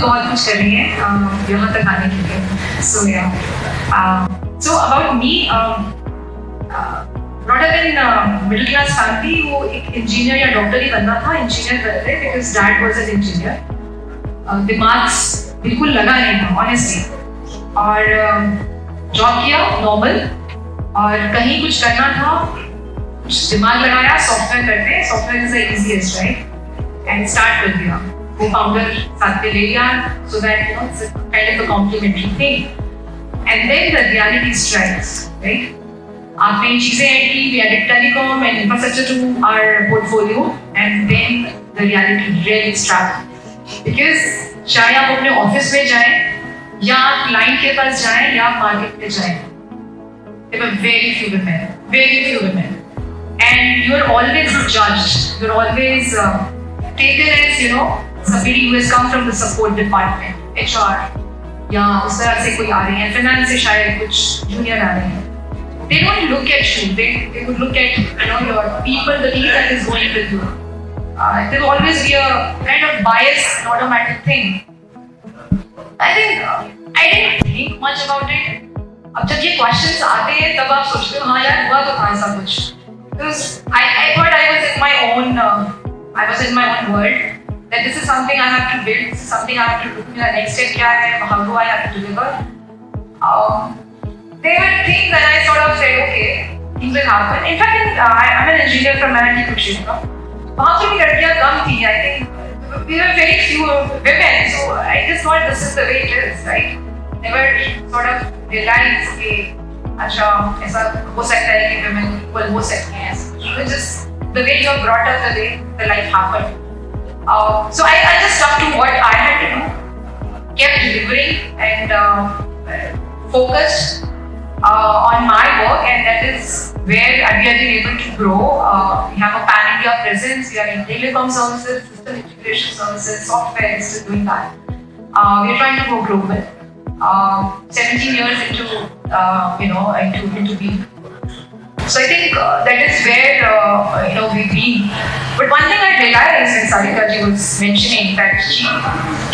बहुत कुछ कर रही हैं यहाँ तक आने के लिए. So yeah. So about me, brought up in middle class family. वो एक इंजीनियर या डॉक्टर ही बनना था, इंजीनियर कर रहे because dad was an engineer. दिमाग बिल्कुल लगा नहीं था honestly. और जॉब किया नॉर्मल, और कहीं कुछ करना था, कुछ दिमाग लगाया, सॉफ्टवेयर करते हैं, software is the easiest right, and start कर दिया. वो फाउंडर साथ में ले गया so that you know it's a kind of a complementary thing. And then the reality strikes, right? आपने चीजें ऐड की, we added telecom and infrastructure to our portfolio, and then the reality really struck. Because चाहे आप अपने office में जाएं, या client के पास जाएं, या मार्केट में जाएं, there were very few women, and you are always judged, you are always taken as you know somebody who has come from the support department, HR, या उस तरह से कोई आ रहे हैं, फाइनेंस से शायद कुछ जूनियर आ रहे हैं. They don't look at you. They would look at your people, the team that is going with you. There will always be a kind of bias, an automatic thing. I think I didn't think much about it. अब जब ये questions आते हैं तब आप सोचते हो हाँ यार हुआ तो था ऐसा कुछ. Because I thought I was in my own world. That this is something I have to build. This is something I have to do. मेरा next step क्या है? How do I have to deliver? They were things that I sort of said, okay, things will happen. In fact, I'm an engineer from IIT Kurukshetra. वहाँ पे भी लड़कियाँ कम थी. I think we were very few women, so I just thought this is the way it is, right? Never sort of realized कि अच्छा ऐसा हो सकता है कि women equal हो सकती हैं. It was just the way you are brought up, the way the life happened. So I just stuck to what I had to do, kept delivering and focused on my work, and that is where we have been able to grow. We have a pan-India presence. We are in telecom services, system integration services, software is still doing that. We are trying to go global. 17 years into being. So I think that is where we've been. But one thing I realized when Sarika ji was mentioning that she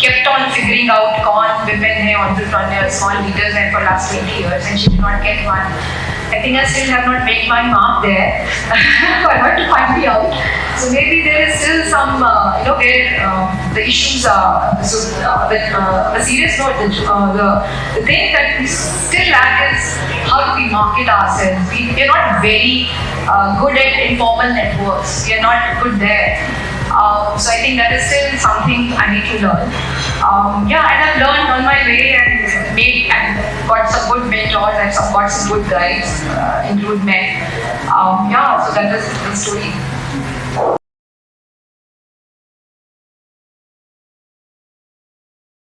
kept on figuring out कौन women है entrepreneurs, कौन leaders हैं for last 20 years, and she did not get one. I think I still have not made my mark there. So I want to find it out. So maybe there is still some, where the issues are. So the serious note, the thing that we still lack is how do we market ourselves. We are not very good at informal networks. We are not good there. So I think that is still something I need to learn. And I've learned on my way and got some good mentors and got some good guides, include men. So that is the story.